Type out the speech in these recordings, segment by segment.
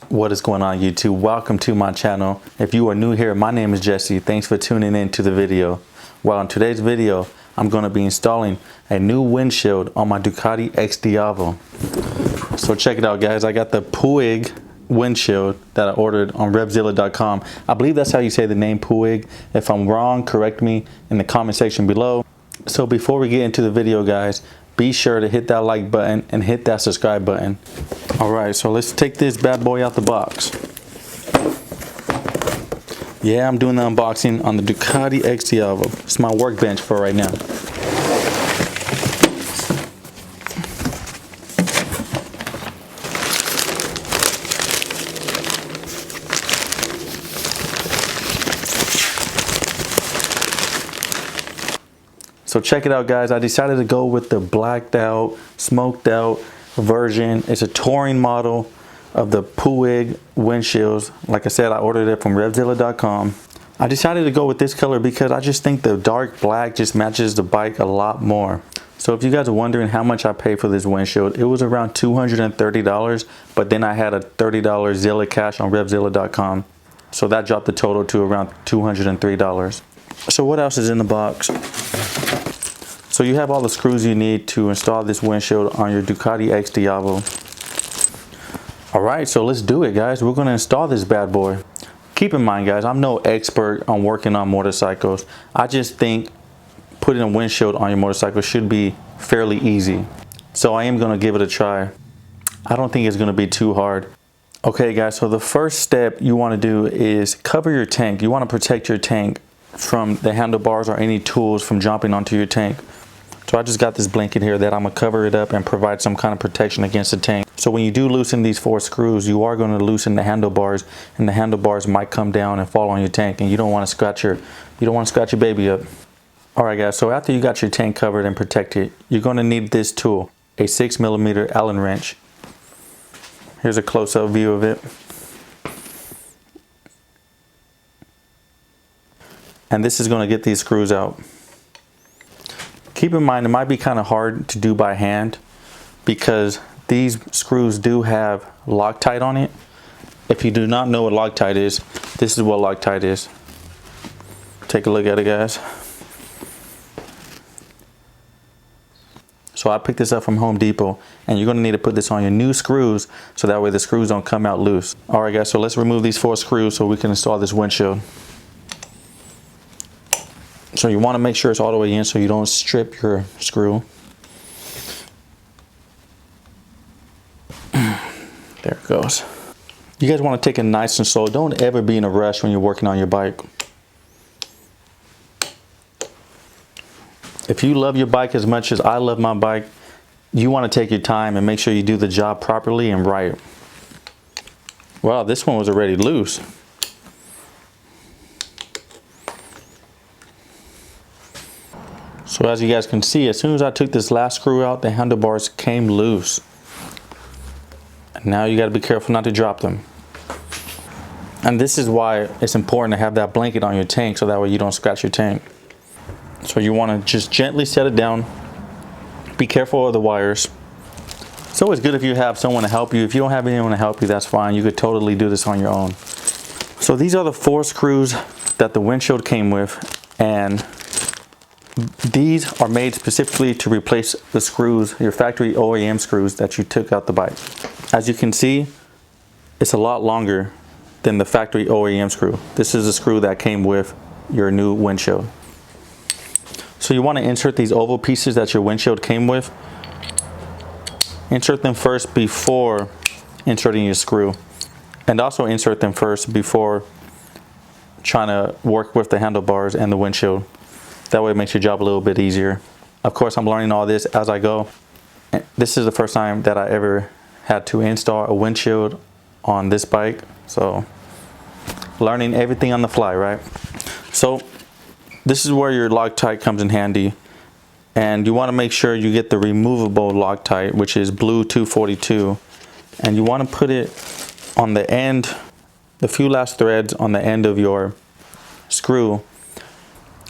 What is going on, YouTube? Welcome to my channel. If you are new here, my name is Jesse. Thanks for tuning in to the video. Well, in today's video, I'm going to be installing a new windshield on my Ducati Xdiavel. So check it out, guys. I got the Puig windshield that I ordered on Revzilla.com. I believe that's how you say the name, Puig. If I'm wrong, correct me in the comment section below. So before we get into the video, guys, be sure to hit that like button and hit that subscribe button. All right, so let's take this bad boy out the box. Yeah, I'm doing the unboxing on the Ducati Xdiavel. It's my workbench for right now. So check it out, guys. I decided to go with the blacked out, smoked out version. It's a touring model of the Puig windshields. Like I said, I ordered it from Revzilla.com. I decided to go with this color because I just think the dark black just matches the bike a lot more. So if you guys are wondering how much I paid for this windshield, it was around $230, but then I had a $30 Zilla cash on Revzilla.com. So that dropped the total to around $203. So what else is in the box? So you have all the screws you need to install this windshield on your Ducati Xdiavel. All right, so let's do it, guys. We're gonna install this bad boy. Keep in mind, guys, I'm no expert on working on motorcycles. I just think putting a windshield on your motorcycle should be fairly easy. So I am gonna give it a try. I don't think it's gonna be too hard. Okay, guys, so the first step you wanna do is cover your tank. You wanna protect your tank from the handlebars or any tools from jumping onto your tank. So I just got this blanket here that I'm gonna cover it up and provide some kind of protection against the tank. So when you do loosen these 4 screws, you are gonna loosen the handlebars, and the handlebars might come down and fall on your tank, and you don't wanna scratch your baby up. All right, guys, so after you got your tank covered and protected, you're gonna need this tool, a 6mm Allen wrench. Here's a close-up view of it. And this is gonna get these screws out. Keep in mind, it might be kind of hard to do by hand because these screws do have Loctite on it. If you do not know what Loctite is, this is what Loctite is. Take a look at it, guys. So I picked this up from Home Depot, and you're gonna need to put this on your new screws so that way the screws don't come out loose. All right, guys, so let's remove these 4 screws so we can install this windshield. So you want to make sure it's all the way in so you don't strip your screw. There it goes. You guys want to take it nice and slow. Don't ever be in a rush when you're working on your bike. If you love your bike as much as I love my bike, you want to take your time and make sure you do the job properly and right. Wow, this one was already loose. So as you guys can see, as soon as I took this last screw out, the handlebars came loose. And now you got to be careful not to drop them. And this is why it's important to have that blanket on your tank so that way you don't scratch your tank. So you want to just gently set it down. Be careful of the wires. It's always good if you have someone to help you. If you don't have anyone to help you, that's fine. You could totally do this on your own. So these are the 4 screws that the windshield came with, and these are made specifically to replace the screws, your factory OEM screws that you took out the bike. As you can see, it's a lot longer than the factory OEM screw. This is the screw that came with your new windshield. So you want to insert these oval pieces that your windshield came with. Insert them first before inserting your screw. And also insert them first before trying to work with the handlebars and the windshield. That way it makes your job a little bit easier. Of course, I'm learning all this as I go. This is the first time that I ever had to install a windshield on this bike. So, learning everything on the fly, right? So, this is where your Loctite comes in handy. And you want to make sure you get the removable Loctite, which is blue 242. And you want to put it on the end, the few last threads on the end of your screw.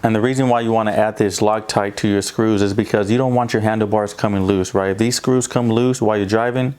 And the reason why you want to add this Loctite to your screws is because you don't want your handlebars coming loose, right? If these screws come loose while you're driving,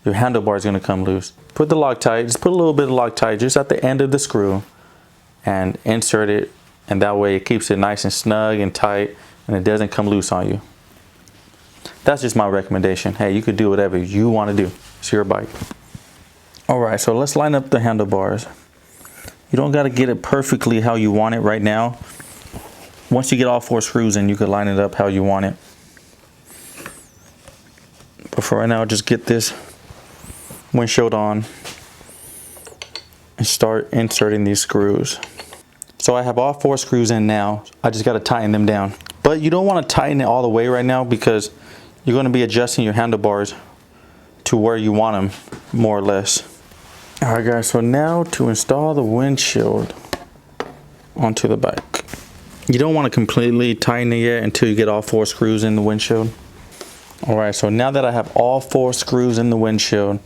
your handlebar is going to come loose. Put the Loctite, just put a little bit of Loctite just at the end of the screw and insert it, and that way it keeps it nice and snug and tight and it doesn't come loose on you. That's just my recommendation. Hey, you could do whatever you want to do. It's your bike. All right, so let's line up the handlebars. You don't got to get it perfectly how you want it right now. Once you get all 4 screws in, you can line it up how you want it. But for right now, just get this windshield on and start inserting these screws. So I have all 4 screws in now. I just got to tighten them down. But you don't want to tighten it all the way right now because you're going to be adjusting your handlebars to where you want them, more or less. All right, guys, so now to install the windshield onto the bike. You don't want to completely tighten it yet until you get all 4 screws in the windshield. All right, so now that I have all 4 screws in the windshield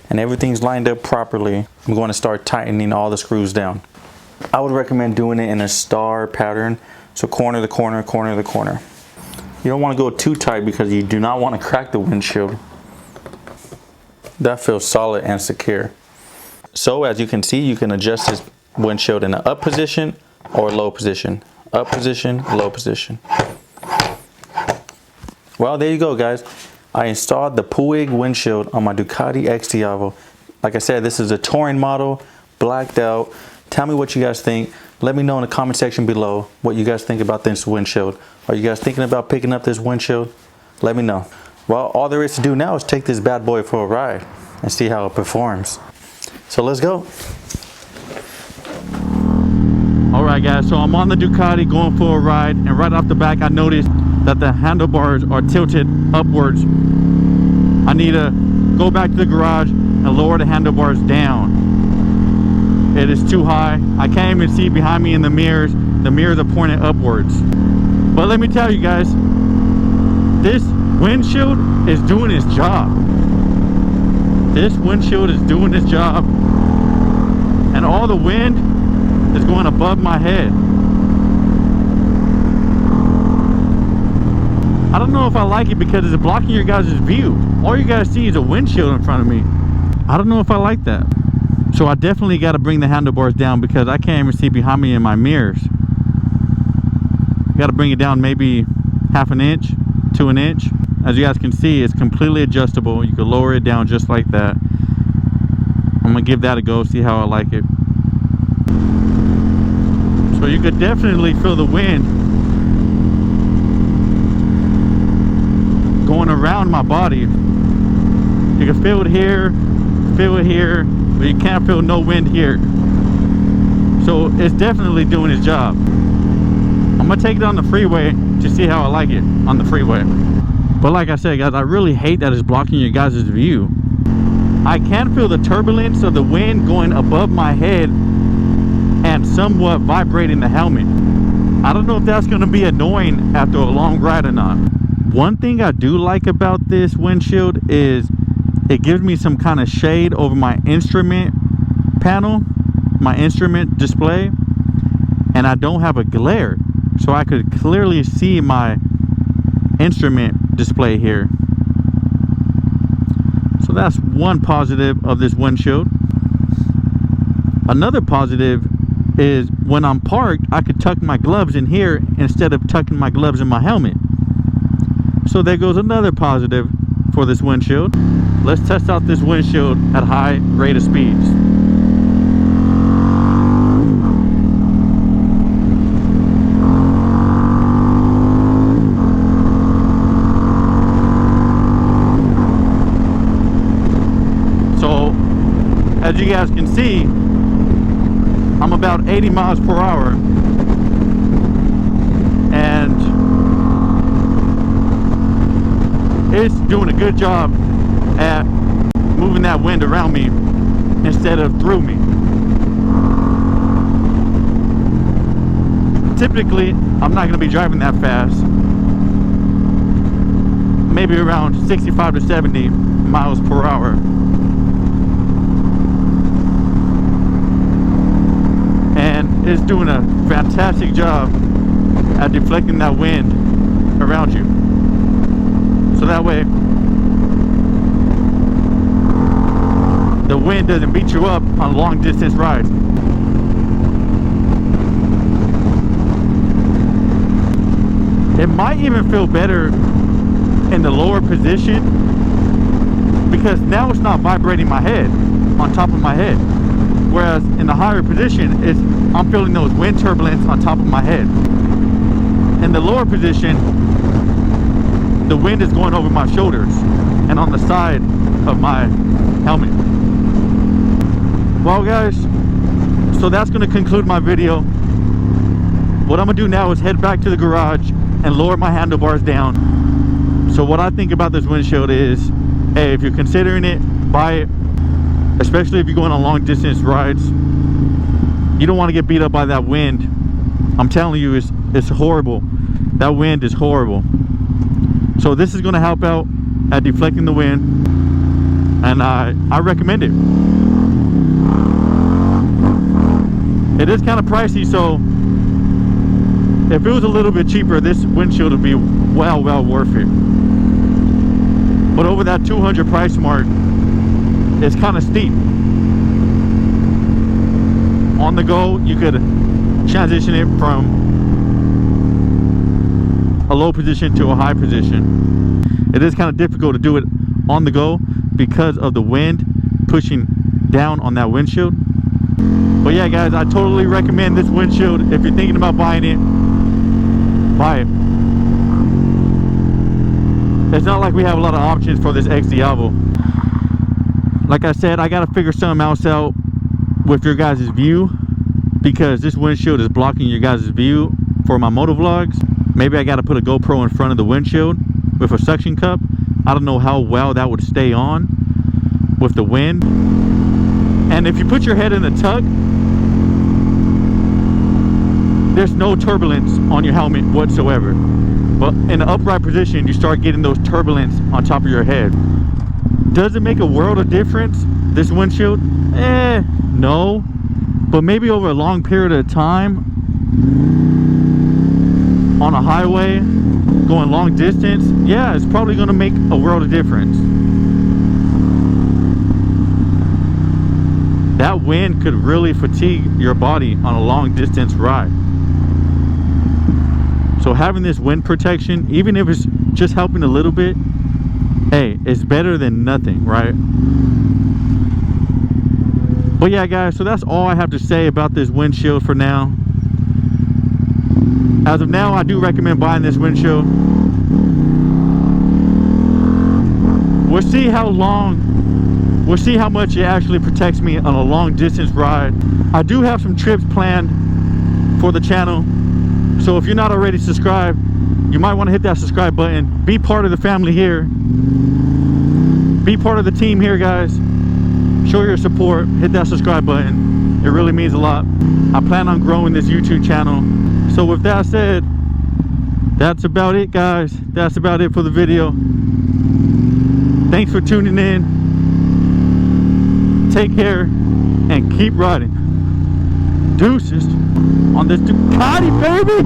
and everything's lined up properly, I'm going to start tightening all the screws down. I would recommend doing it in a star pattern. So corner to corner, corner to corner. You don't want to go too tight because you do not want to crack the windshield. That feels solid and secure. So as you can see, you can adjust this windshield in an up position or low position. Up position, low position. Well, there you go, guys. I installed the Puig windshield on my Ducati Xdiavel. Like I said, this is a touring model, blacked out. Tell me what you guys think. Let me know in the comment section below what you guys think about this windshield. Are you guys thinking about picking up this windshield? Let me know. Well, all there is to do now is take this bad boy for a ride and see how it performs. So let's go. All right, guys, so I'm on the Ducati going for a ride, and right off the back I noticed that the handlebars are tilted upwards. I need to go back to the garage and lower the handlebars down. It is too high. I can't even see behind me in the mirrors. The mirrors are pointing upwards. But let me tell you guys, this windshield is doing its job. This windshield is doing its job. And all the wind is going above my head. I don't know if I like it because it's blocking your guys' view. All you guys see is a windshield in front of me. I don't know if I like that. So I definitely got to bring the handlebars down because I can't even see behind me in my mirrors. Got to bring it down maybe half an inch to an inch. As you guys can see, it's completely adjustable. You can lower it down just like that. I'm gonna give that a go, see how I like it. So you could definitely feel the wind going around my body. You can feel it here, but you can't feel no wind here. So it's definitely doing its job. I'm gonna take it on the freeway to see how I like it on the freeway. But like I said, guys, I really hate that it's blocking your guys' view. I can feel the turbulence of the wind going above my head and somewhat vibrating the helmet. I don't know if that's gonna be annoying after a long ride or not. One thing I do like about this windshield is it gives me some kind of shade over my instrument panel, my instrument display, and I don't have a glare. So I could clearly see my instrument display here. So that's one positive of this windshield. Another positive is when I'm parked, I could tuck my gloves in here instead of tucking my gloves in my helmet. So there goes another positive for this windshield. Let's test out this windshield at high rate of speeds. As you guys can see, I'm about 80 miles per hour, and it's doing a good job at moving that wind around me instead of through me. Typically, I'm not going to be driving that fast, maybe around 65 to 70 miles per hour. And it's doing a fantastic job at deflecting that wind around you. So that way, the wind doesn't beat you up on long distance rides. It might even feel better in the lower position because now it's not vibrating my head on top of my head. Whereas in the higher position, I'm feeling those wind turbulence on top of my head. In the lower position, the wind is going over my shoulders and on the side of my helmet. Well guys, so that's going to conclude my video. What I'm going to do now is head back to the garage and lower my handlebars down. So what I think about this windshield is, hey, if you're considering it, buy it. Especially if you're going on long distance rides. You don't want to get beat up by that wind. I'm telling you, it's horrible. That wind is horrible. So this is going to help out at deflecting the wind, and I recommend it. It is kind of pricey, so if it was a little bit cheaper, this windshield would be well worth it. But over that 200 price mark, it's kind of steep. On the go, you could transition it from a low position to a high position. It is kind of difficult to do it on the go because of the wind pushing down on that windshield. But yeah guys, I totally recommend this windshield. If you're thinking about buying it, buy it. It's not like we have a lot of options for this Xdiavel. Like I said, I gotta figure something else out with your guys' view, because this windshield is blocking your guys' view for my motovlogs. Maybe I gotta put a GoPro in front of the windshield with a suction cup. I don't know how well that would stay on with the wind. And if you put your head in a tuck, there's no turbulence on your helmet whatsoever. But in the upright position, you start getting those turbulence on top of your head. Does it make a world of difference, this windshield? No. But maybe over a long period of time, on a highway, going long distance, yeah, it's probably going to make a world of difference. That wind could really fatigue your body on a long distance ride. So having this wind protection, even if it's just helping a little bit, hey, it's better than nothing, right? But yeah guys, so that's all I have to say about this windshield for now. As of now, I do recommend buying this windshield. We'll see how much it actually protects me on a long distance ride. I do have some trips planned for the channel, so if you're not already subscribed, you might want to hit that subscribe button. Be part of the family here. Be part of the team here, guys. Show your support. Hit that subscribe button. It really means a lot. I plan on growing this YouTube channel. So with that said, that's about it, guys. That's about it for the video. Thanks for tuning in. Take care and keep riding. Deuces on this Ducati, baby.